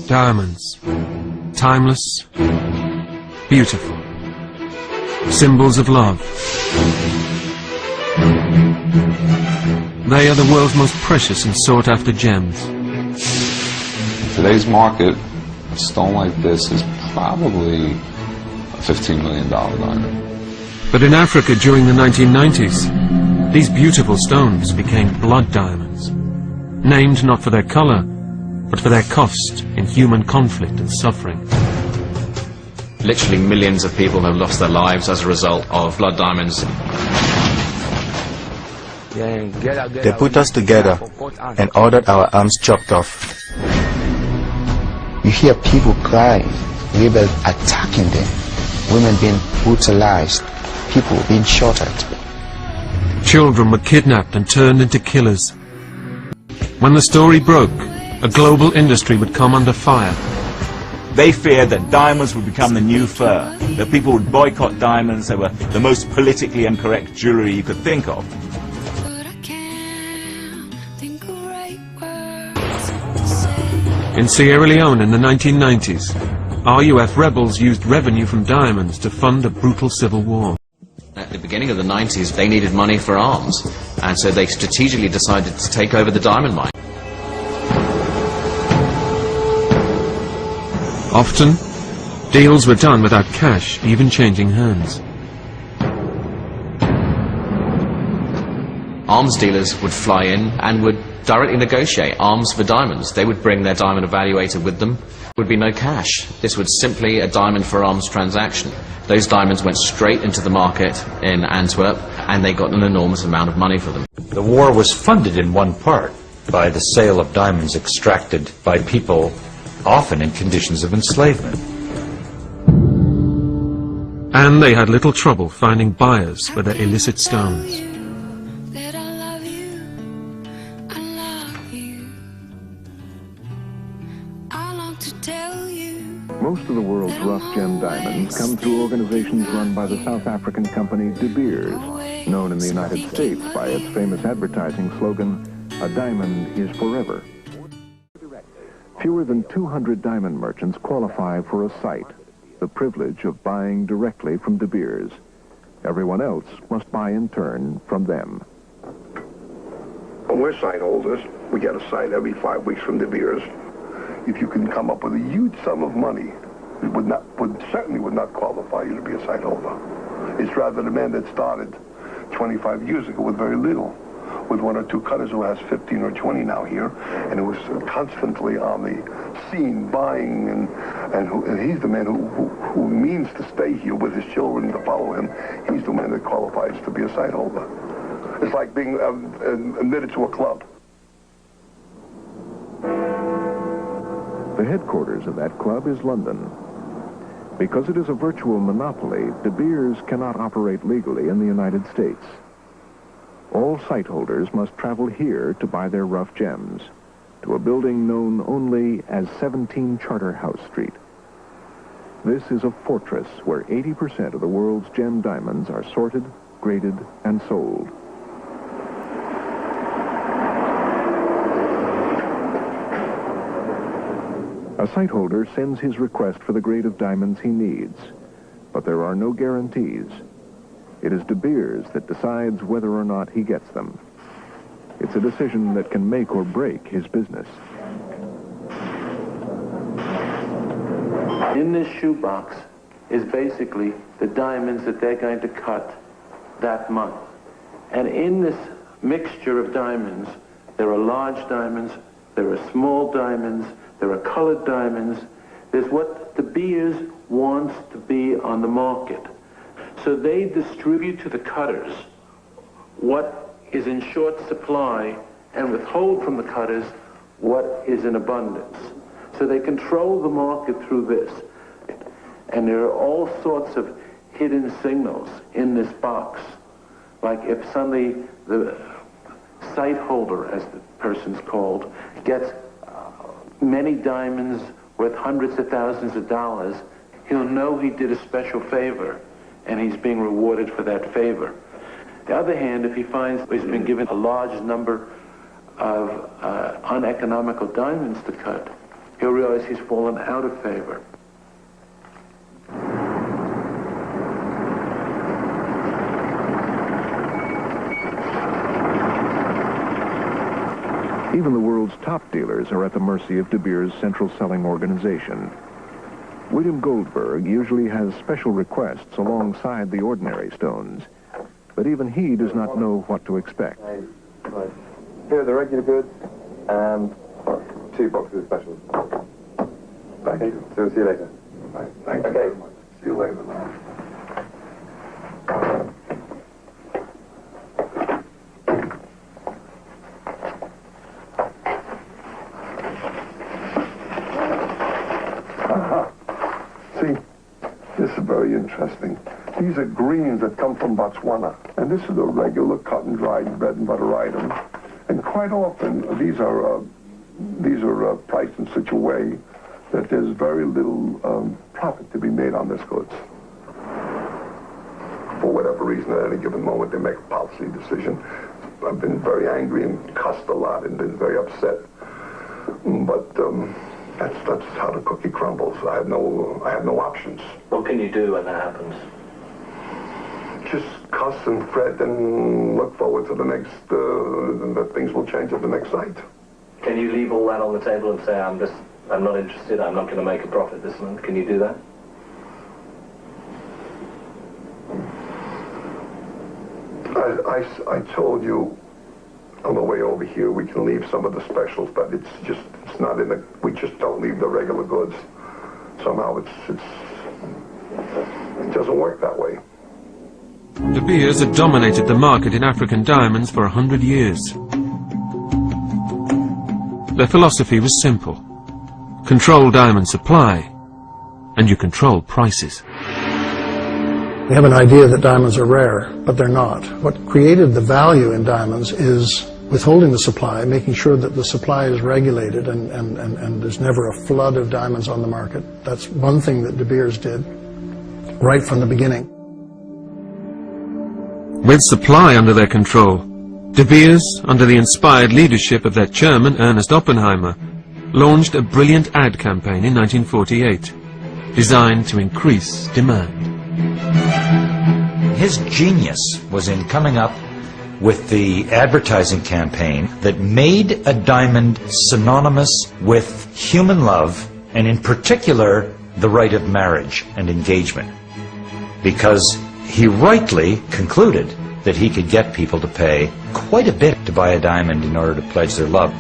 Diamonds. Timeless. Beautiful. Symbols of love. They are the world's most precious and sought-after gems. In today's market, a stone like this is probably a $15 million diamond. But in Africa during the 1990s, these beautiful stones became blood diamonds, named not for their color, but for their cost in human conflict and suffering. Literally millions of people have lost their lives as a result of blood diamonds. They put us together and ordered our arms chopped off. You hear people crying, rebels attacking them, women being brutalized, people being shot at. Children were kidnapped and turned into killers. When the story broke, a global industry would come under fire. They feared that diamonds would become the new fur, that people would boycott diamonds. They were the most politically incorrect jewelry you could think of. In Sierra Leone in the 1990s, RUF rebels used revenue from diamonds to fund a brutal civil war. At the beginning of the 90s, they needed money for arms, and so they strategically decided to take over the diamond mine. Often, deals were done without cash even changing hands. Arms dealers would fly in and would directly negotiate arms for diamonds. They would bring their diamond evaluator with them. There would be no cash. This was simply a diamond for arms transaction. Those diamonds went straight into the market in Antwerp, and they got an enormous amount of money for them. The war was funded in one part by the sale of diamonds extracted by people often in conditions of enslavement. And they had little trouble finding buyers for their illicit stones. Most of the world's rough gem diamonds come through organizations run by the South African company De Beers, known in the United States by its famous advertising slogan, "A diamond is forever." Fewer than 200 diamond merchants qualify for a site, the privilege of buying directly from De Beers. Everyone else must buy in turn from them. When we're site holders, we get a site every 5 weeks from De Beers. If you can come up with a huge sum of money, it certainly would not qualify you to be a site holder. It's rather the man that started 25 years ago with very little, with 1 or 2 cutters who has 15 or 20 now here, and who was constantly on the scene buying, and he's the man who means to stay here with his children to follow him. He's the man that qualifies to be a site holder. It's like being admitted to a club. The headquarters of that club is London. Because it is a virtual monopoly, De Beers cannot operate legally in the United States. All site holders must travel here to buy their rough gems, to a building known only as 17 Charterhouse Street. This is a fortress where 80% of the world's gem diamonds are sorted, graded, and sold. A site holder sends his request for the grade of diamonds he needs, but there are no guarantees. It is De Beers that decides whether or not he gets them. It's a decision that can make or break his business. In this shoebox is basically the diamonds that they're going to cut that month. And in this mixture of diamonds, there are large diamonds, there are small diamonds, there are colored diamonds. There's what De Beers wants to be on the market. So they distribute to the cutters what is in short supply and withhold from the cutters what is in abundance. So they control the market through this. And there are all sorts of hidden signals in this box. Like if suddenly the site holder, as the person's called, gets many diamonds worth hundreds of thousands of dollars, he'll know he did a special favor and he's being rewarded for that favor. On the other hand, if he finds he's been given a large number of uneconomical diamonds to cut, he'll he'll realize he's fallen out of favor. Even the world's top dealers are at the mercy of De Beers' central selling organization. William Goldberg usually has special requests alongside the ordinary stones, but even he does not know what to expect. Right. Here are the regular goods and 2 boxes of specials. Thank you. So we'll see you later. Right. Thank you very much. See you later now. See, this is very interesting. These are greens that come from Botswana. And this is a regular cut and dried bread and butter item. And quite often, these are priced in such a way that there's very little profit to be made on this goods. For whatever reason, at any given moment, they make a policy decision. I've been very angry and cussed a lot and been very upset. But that's how the cookie crumbles. I have no options. What can you do when that happens? Just cuss and fret and look forward to the next, that things will change at the next site. Can you leave all that on the table and say, I'm not interested, I'm not going to make a profit this month? Can you do that? I told you on the way over here we can leave some of the specials, but it's not in the, we just don't leave the regular goods. Somehow it doesn't work that way. De Beers had dominated the market in African diamonds for 100 years. Their philosophy was simple. Control diamond supply, and you control prices. We have an idea that diamonds are rare, but they're not. What created the value in diamonds is withholding the supply, making sure that the supply is regulated and there's never a flood of diamonds on the market. That's one thing that De Beers did right from the beginning. With supply under their control, De Beers, under the inspired leadership of their chairman Ernest Oppenheimer, launched a brilliant ad campaign in 1948, designed to increase demand. His genius was in coming up with the advertising campaign that made a diamond synonymous with human love, and in particular, the rite of marriage and engagement. Because he rightly concluded that he could get people to pay quite a bit to buy a diamond in order to pledge their love.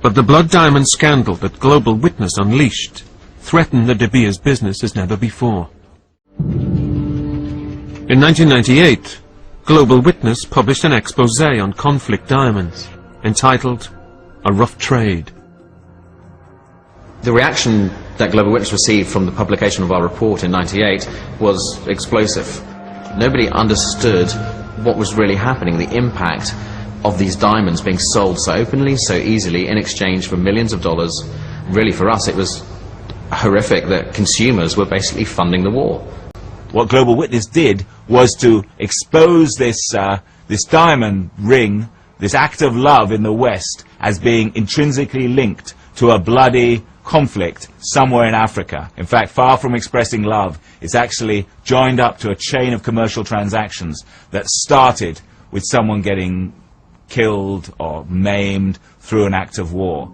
But the blood diamond scandal that Global Witness unleashed threatened the De Beers business as never before. In 1998, Global Witness published an expose on conflict diamonds, entitled A Rough Trade. The reaction that Global Witness received from the publication of our report in '98 was explosive. Nobody understood what was really happening, the impact of these diamonds being sold so openly, so easily, in exchange for millions of dollars. Really, for us, it was horrific that consumers were basically funding the war. What Global Witness did was to expose this diamond ring, this act of love in the West, as being intrinsically linked to a bloody conflict somewhere in Africa. In fact, far from expressing love, it's actually joined up to a chain of commercial transactions that started with someone getting killed or maimed through an act of war.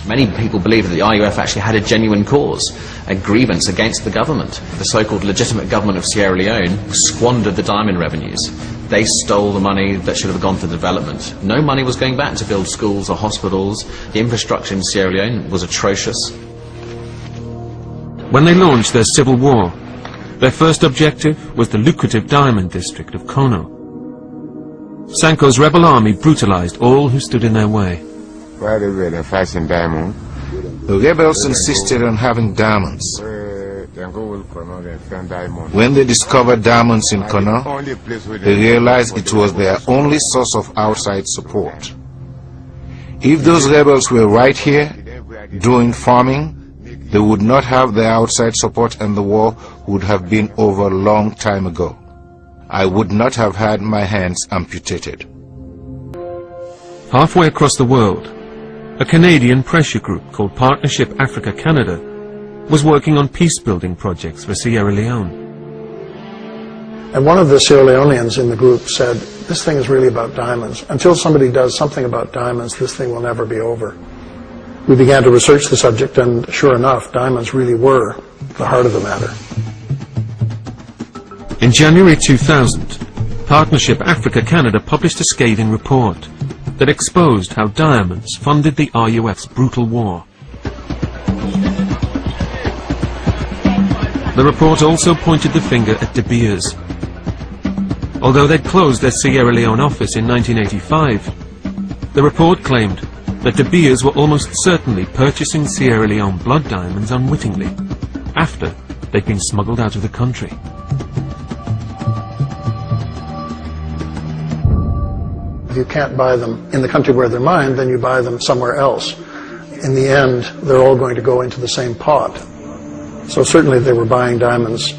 Many people believe that the RUF actually had a genuine cause, a grievance against the government. The so-called legitimate government of Sierra Leone squandered the diamond revenues. They stole the money that should have gone for development. No money was going back to build schools or hospitals. The infrastructure in Sierra Leone was atrocious. When they launched their civil war, their first objective was the lucrative diamond district of Kono. Sanko's rebel army brutalized all who stood in their way. While they were fighting diamond, the rebels insisted on having diamonds. When they discovered diamonds in Kono, they realized it was their only source of outside support. If those rebels were right here, doing farming, they would not have the outside support, and the war would have been over a long time ago. I would not have had my hands amputated. Halfway across the world, a Canadian pressure group called Partnership Africa-Canada was working on peace-building projects for Sierra Leone. And one of the Sierra Leoneans in the group said, this thing is really about diamonds. Until somebody does something about diamonds, this thing will never be over. We began to research the subject, and sure enough, diamonds really were the heart of the matter. In January 2000, Partnership Africa-Canada published a scathing report that exposed how diamonds funded the RUF's brutal war. The report also pointed the finger at De Beers. Although they'd closed their Sierra Leone office in 1985, the report claimed that De Beers were almost certainly purchasing Sierra Leone blood diamonds unwittingly, after they'd been smuggled out of the country. If you can't buy them in the country where they're mined, then you buy them somewhere else. In the end, they're all going to go into the same pot. So certainly they were buying diamonds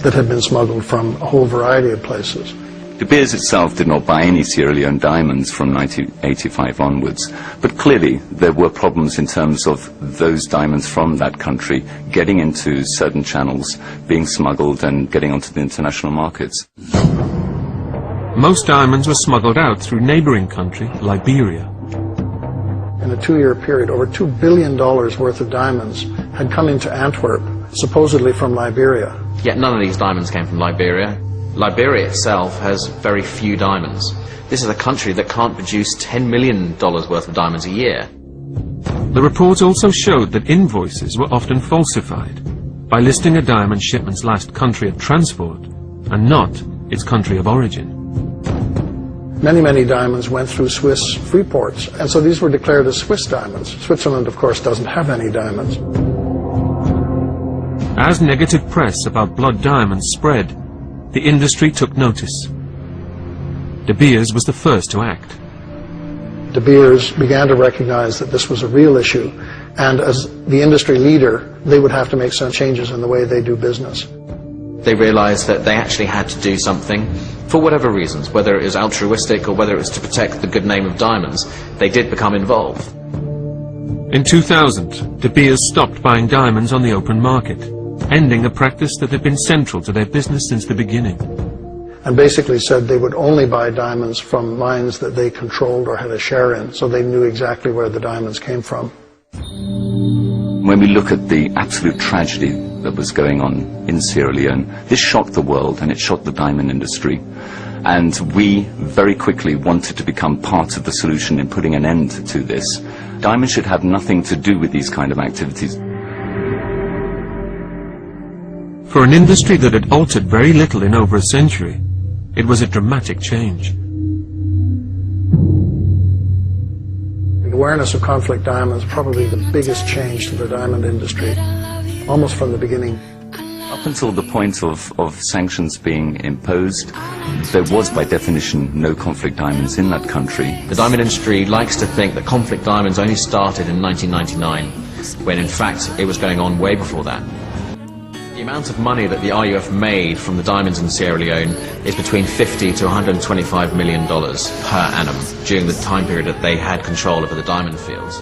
that had been smuggled from a whole variety of places. De Beers itself did not buy any Sierra Leone diamonds from 1985 onwards, but clearly there were problems in terms of those diamonds from that country getting into certain channels, being smuggled and getting onto the international markets. Most diamonds were smuggled out through neighboring country, Liberia. In a 2-year period, over $2 billion worth of diamonds had come into Antwerp, supposedly from Liberia. Yet none of these diamonds came from Liberia. Liberia itself has very few diamonds. This is a country that can't produce $10 million worth of diamonds a year. The report also showed that invoices were often falsified by listing a diamond shipment's last country of transport and not its country of origin. Many diamonds went through Swiss free ports, and so these were declared as Swiss diamonds. Switzerland, of course, doesn't have any diamonds. As negative press about blood diamonds spread, the industry took notice. De Beers was the first to act. De Beers began to recognize that this was a real issue, and as the industry leader, they would have to make some changes in the way they do business. They realized that they actually had to do something, for whatever reasons, whether it was altruistic or whether it was to protect the good name of diamonds. They did become involved. In 2000, De Beers stopped buying diamonds on the open market, ending a practice that had been central to their business since the beginning. And basically said they would only buy diamonds from mines that they controlled or had a share in, so they knew exactly where the diamonds came from. When we look at the absolute tragedy that was going on in Sierra Leone, this shocked the world and it shocked the diamond industry. And we very quickly wanted to become part of the solution in putting an end to this. Diamonds should have nothing to do with these kind of activities. For an industry that had altered very little in over a century, it was a dramatic change. The awareness of conflict diamonds, probably the biggest change to the diamond industry, almost from the beginning. Up until the point of sanctions being imposed, there was by definition no conflict diamonds in that country. The diamond industry likes to think that conflict diamonds only started in 1999, when in fact it was going on way before that. The amount of money that the RUF made from the diamonds in Sierra Leone is between $50 to $125 million per annum during the time period that they had control over the diamond fields.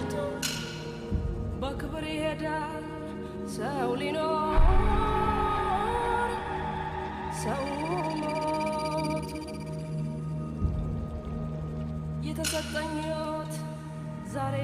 የተሰጠኝ ሕይወት ዛሬ